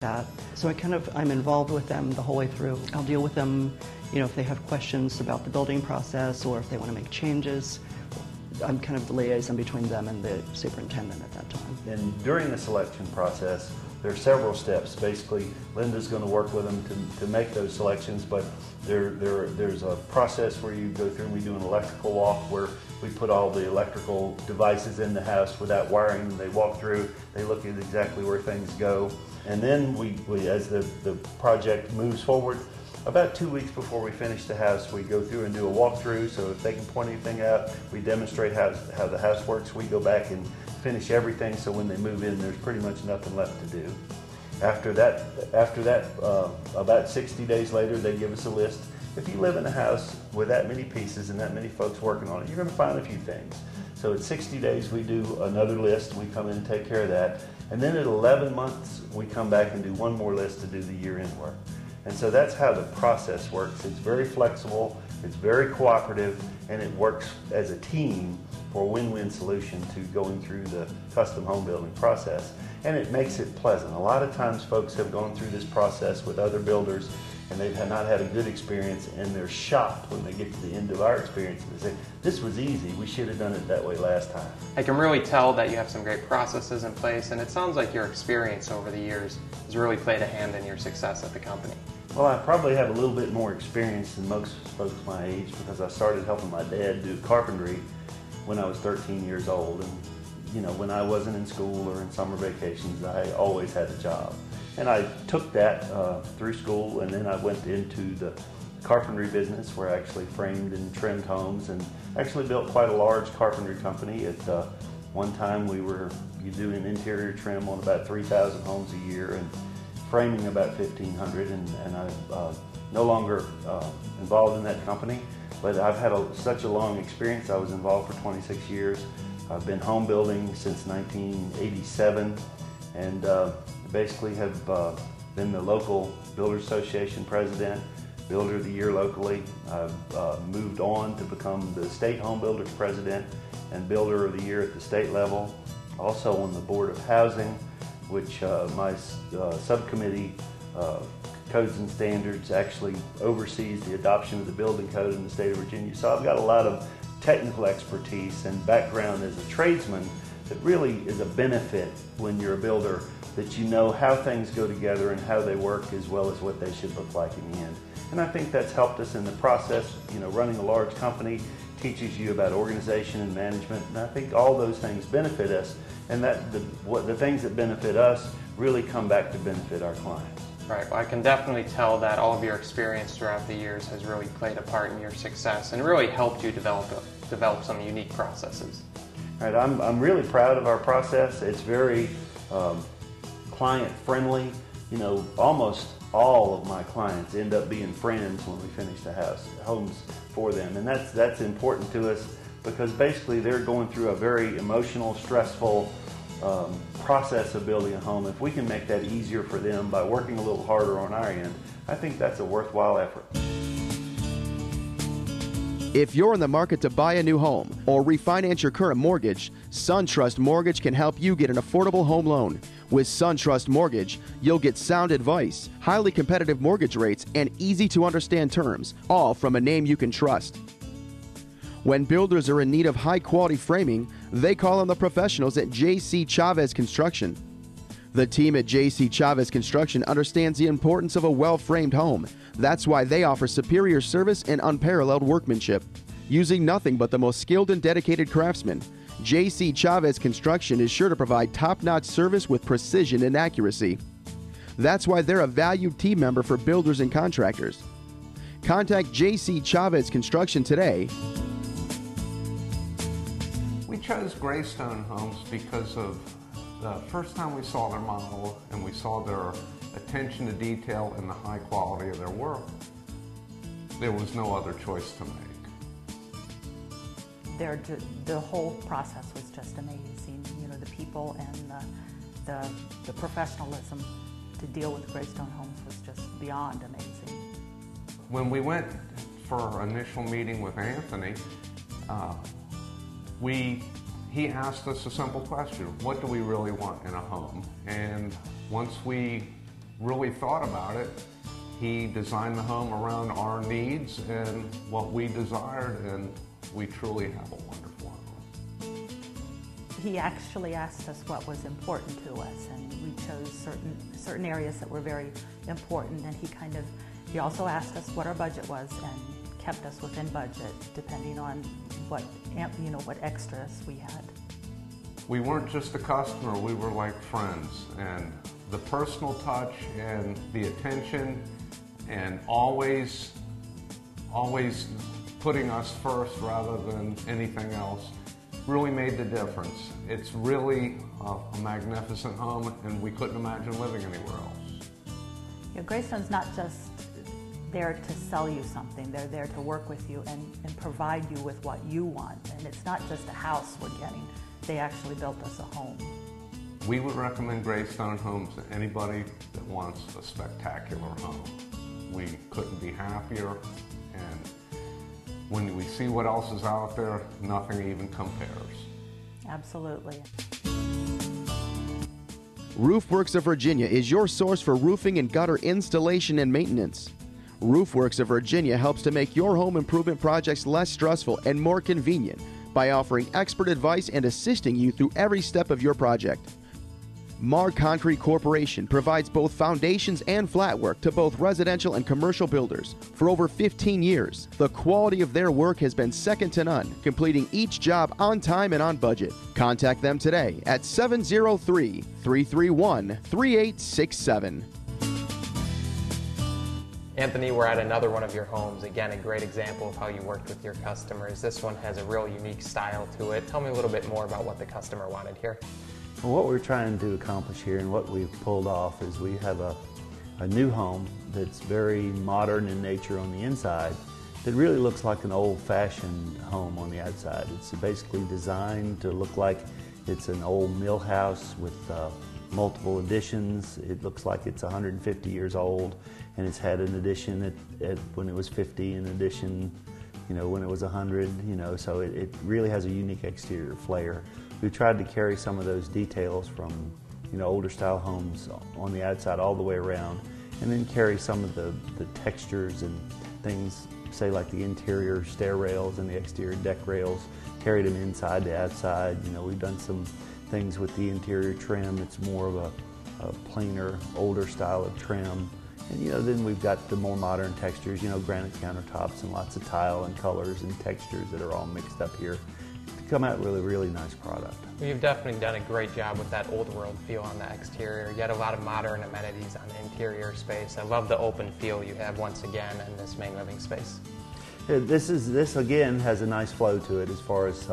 that. So I'm involved with them the whole way through. I'll deal with them, if they have questions about the building process or if they want to make changes. I'm kind of the liaison between them and the superintendent at that time. And during the selection process, there are several steps. Basically, Linda's going to work with them to make those selections, but there's a process where you go through and we do an electrical walk where we put all the electrical devices in the house without wiring them. They walk through, they look at exactly where things go, and then we as the project moves forward, about 2 weeks before we finish the house, we go through and do a walkthrough. So if they can point anything out, we demonstrate how the house works. We go back and finish everything, so when they move in, there's pretty much nothing left to do. After that, about 60 days later, they give us a list. If you live in a house with that many pieces and that many folks working on it, you're going to find a few things. So at 60 days, we do another list. We come in and take care of that. And then at 11 months, we come back and do one more list to do the year-end work. And so that's how the process works. It's very flexible, it's very cooperative, and it works as a team for a win-win solution to going through the custom home building process. And it makes it pleasant. A lot of times folks have gone through this process with other builders and they've not had a good experience, and they're shocked when they get to the end of our experience and they say, this was easy, we should have done it that way last time. I can really tell that you have some great processes in place, and it sounds like your experience over the years has really played a hand in your success at the company. Well, I probably have a little bit more experience than most folks my age because I started helping my dad do carpentry when I was 13 years old. And when I wasn't in school or in summer vacations, I always had a job. And I took that through school, and then I went into the carpentry business where I actually framed and trimmed homes and actually built quite a large carpentry company. At one time we were doing interior trim on about 3,000 homes a year and framing about 1,500, and I'm no longer involved in that company, but I've had such a long experience. I was involved for 26 years. I've been home building since 1987, and basically have been the local Builders Association president, Builder of the Year locally. I've moved on to become the state home builders president and Builder of the Year at the state level. Also on the Board of Housing, which my subcommittee, Codes and Standards, actually oversees the adoption of the building code in the state of Virginia. So I've got a lot of technical expertise and background as a tradesman that really is a benefit when you're a builder, that you know how things go together and how they work as well as what they should look like in the end. And I think that's helped us in the process. Running a large company teaches you about organization and management, and I think all those things benefit us, and the things that benefit us really come back to benefit our clients. Right. Well, I can definitely tell that all of your experience throughout the years has really played a part in your success and really helped you develop some unique processes. Right. I'm really proud of our process. It's very client friendly. Almost all of my clients end up being friends when we finish the homes for them, and that's important to us because basically they're going through a very emotional, stressful process of building a home. If we can make that easier for them by working a little harder on our end, I think that's a worthwhile effort. If you're in the market to buy a new home or refinance your current mortgage, SunTrust Mortgage can help you get an affordable home loan. With SunTrust Mortgage, you'll get sound advice, highly competitive mortgage rates, and easy-to-understand terms, all from a name you can trust. When builders are in need of high-quality framing, they call on the professionals at J.C. Chavez Construction. The team at J.C. Chavez Construction understands the importance of a well-framed home. That's why they offer superior service and unparalleled workmanship. Using nothing but the most skilled and dedicated craftsmen, J.C. Chavez Construction is sure to provide top-notch service with precision and accuracy. That's why they're a valued team member for builders and contractors. Contact J.C. Chavez Construction today. We chose Graystone Homes because of the first time we saw their model and we saw their attention to detail and the high quality of their work. There was no other choice to make. The whole process was just amazing. The people and the professionalism to deal with Graystone Homes was just beyond amazing. When we went for our initial meeting with Anthony, he asked us a simple question: what do we really want in a home? And once we really thought about it. He designed the home around our needs and what we desired, and we truly have a wonderful home. He actually asked us what was important to us, and we chose certain areas that were very important, and he also asked us what our budget was and kept us within budget depending on what extras we had. We weren't just a customer, we were like friends, and the personal touch and the attention and always putting us first rather than anything else really made the difference. It's really a magnificent home, and we couldn't imagine living anywhere else. Graystone's not just there to sell you something, they're there to work with you and provide you with what you want. And it's not just a house we're getting, they actually built us a home. We would recommend Graystone Homes to anybody that wants a spectacular home. We couldn't be happier, and when we see what else is out there, nothing even compares. Absolutely. Roofworks of Virginia is your source for roofing and gutter installation and maintenance. Roofworks of Virginia helps to make your home improvement projects less stressful and more convenient by offering expert advice and assisting you through every step of your project. Mar Concrete Corporation provides both foundations and flat work to both residential and commercial builders. For over 15 years, the quality of their work has been second to none, completing each job on time and on budget. Contact them today at 703-331-3867. Anthony, we're at another one of your homes. Again, a great example of how you worked with your customers. This one has a real unique style to it. Tell me a little bit more about what the customer wanted here. Well, what we're trying to accomplish here and what we've pulled off is we have a new home that's very modern in nature on the inside that really looks like an old-fashioned home on the outside. It's basically designed to look like it's an old mill house with multiple additions. It looks like it's 150 years old, and it's had an addition when it was 50, an addition when it was 100, so it really has a unique exterior flair. We tried to carry some of those details from older style homes on the outside all the way around, and then carry some of the textures and things, say like the interior stair rails and the exterior deck rails, carried them inside to outside. We've done some things with the interior trim. It's more of a plainer, older style of trim. And then we've got the more modern textures, granite countertops and lots of tile and colors and textures that are all mixed up here to come out with a really nice product. Well, you've definitely done a great job with that old world feel on the exterior, yet a lot of modern amenities on the interior space. I love the open feel you have once again in this main living space. Yeah, this again has a nice flow to it as far as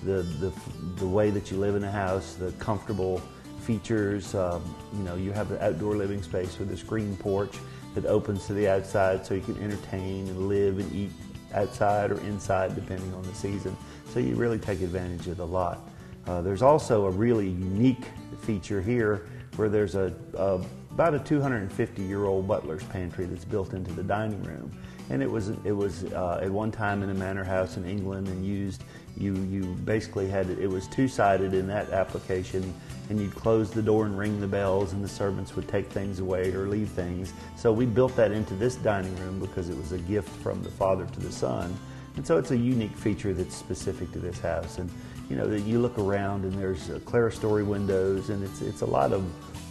the way that you live in a house, the comfortable features. You have the outdoor living space with a screen porch that opens to the outside so you can entertain and live and eat outside or inside depending on the season. So you really take advantage of the lot. There's also a really unique feature here where there's about a 250-year-old butler's pantry that's built into the dining room. And it was at one time in a manor house in England and used, you basically had it was two-sided in that application, and you'd close the door and ring the bells and the servants would take things away or leave things. So we built that into this dining room because it was a gift from the father to the son. And so it's a unique feature that's specific to this house. And that you look around and there's clerestory windows, and it's a lot of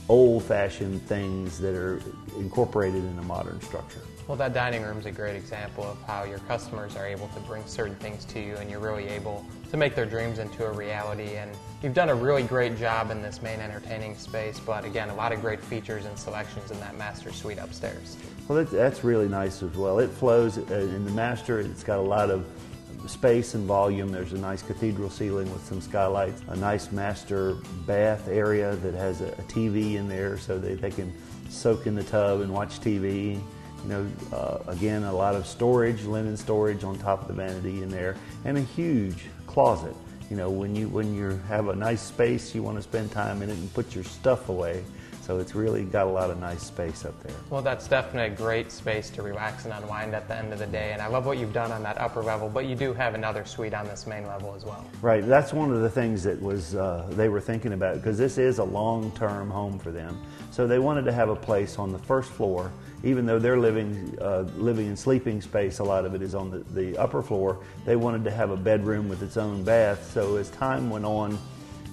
old-fashioned things that are incorporated in a modern structure. Well, that dining room is a great example of how your customers are able to bring certain things to you, and you're really able to make their dreams into a reality. And you've done a really great job in this main entertaining space, but again, a lot of great features and selections in that master suite upstairs. Well, that's really nice as well. It flows in the master. It's got a lot of space and volume. There's a nice cathedral ceiling with some skylights, a nice master bath area that has a TV in there so that they can soak in the tub and watch TV. Again, a lot of storage, linen storage on top of the vanity in there, and a huge closet. When you have a nice space, you want to spend time in it and put your stuff away. So it's really got a lot of nice space up there. Well, that's definitely a great space to relax and unwind at the end of the day, and I love what you've done on that upper level, but you do have another suite on this main level as well. Right, that's one of the things that was they were thinking about, because this is a long-term home for them. So they wanted to have a place on the first floor, even though they're living and sleeping space, a lot of it is on the upper floor. They wanted to have a bedroom with its own bath, so as time went on,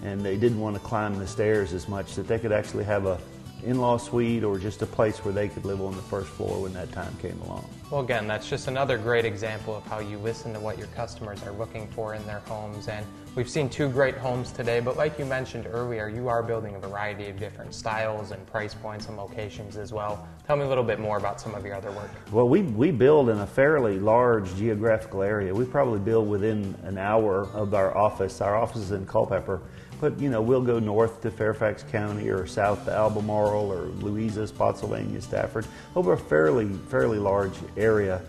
and they didn't want to climb the stairs as much, that they could actually have a in-law suite or just a place where they could live on the first floor when that time came along. Well, again, that's just another great example of how you listen to what your customers are looking for in their homes. And we've seen two great homes today, but like you mentioned earlier, you are building a variety of different styles and price points and locations as well. Tell me a little bit more about some of your other work. Well, we build in a fairly large geographical area. We probably build within an hour of our office. Our office is in Culpeper. But, you know, we'll go north to Fairfax County or south to Albemarle or Louisa, Spotsylvania, Stafford, over a fairly large area.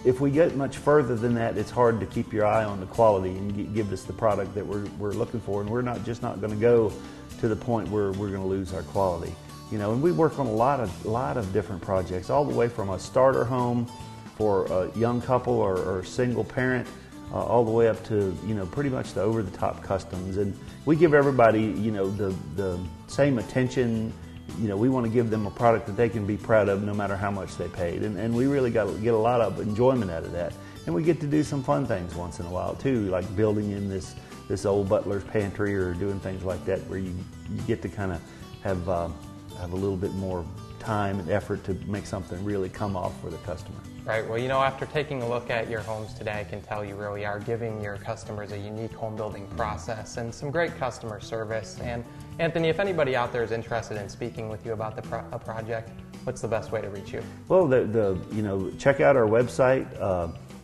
If we get much further than that, it's hard to keep your eye on the quality and give us the product that we're looking for. And we're not going to go to the point where we're going to lose our quality. You know, and we work on a lot of different projects, all the way from a starter home for a young couple or single parent, all the way up to, you know, pretty much the over-the-top customs. And we give everybody, you know, the same attention. You know, we want to give them a product that they can be proud of no matter how much they paid. And we really get a lot of enjoyment out of that. And we get to do some fun things once in a while too, like building in this old butler's pantry or doing things like that, where you get to kind of have a little bit more time and effort to make something really come off for the customer. Right. Well, you know, after taking a look at your homes today, I can tell you really are giving your customers a unique home building process and some great customer service. And Anthony, if anybody out there is interested in speaking with you about a project, what's the best way to reach you? Well, you know, check out our website.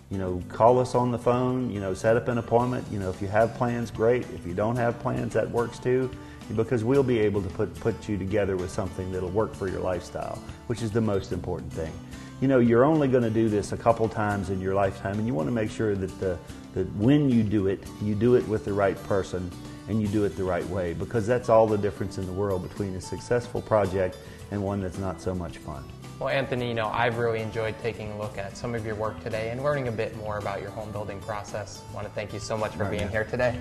You know, call us on the phone. You know, set up an appointment. You know, if you have plans, great. If you don't have plans, that works too, because we'll be able to put you together with something that'll work for your lifestyle, which is the most important thing. You know, you're only going to do this a couple times in your lifetime, and you want to make sure that when you do it with the right person and you do it the right way, because that's all the difference in the world between a successful project and one that's not so much fun. Well, Anthony, you know, I've really enjoyed taking a look at some of your work today and learning a bit more about your home building process. I want to thank you so much for being here today.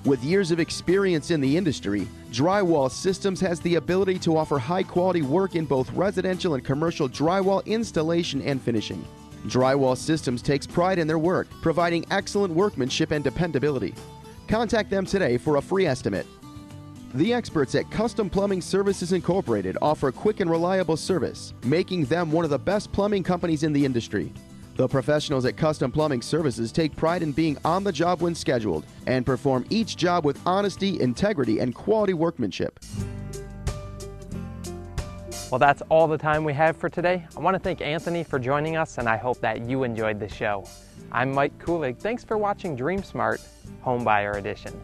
With years of experience in the industry, Drywall Systems has the ability to offer high-quality work in both residential and commercial drywall installation and finishing. Drywall Systems takes pride in their work, providing excellent workmanship and dependability. Contact them today for a free estimate. The experts at Custom Plumbing Services Incorporated offer quick and reliable service, making them one of the best plumbing companies in the industry. The professionals at Custom Plumbing Services take pride in being on the job when scheduled and perform each job with honesty, integrity, and quality workmanship. Well, that's all the time we have for today. I want to thank Anthony for joining us, and I hope that you enjoyed the show. I'm Mike Kulig. Thanks for watching Dream Smart Home Buyer Edition.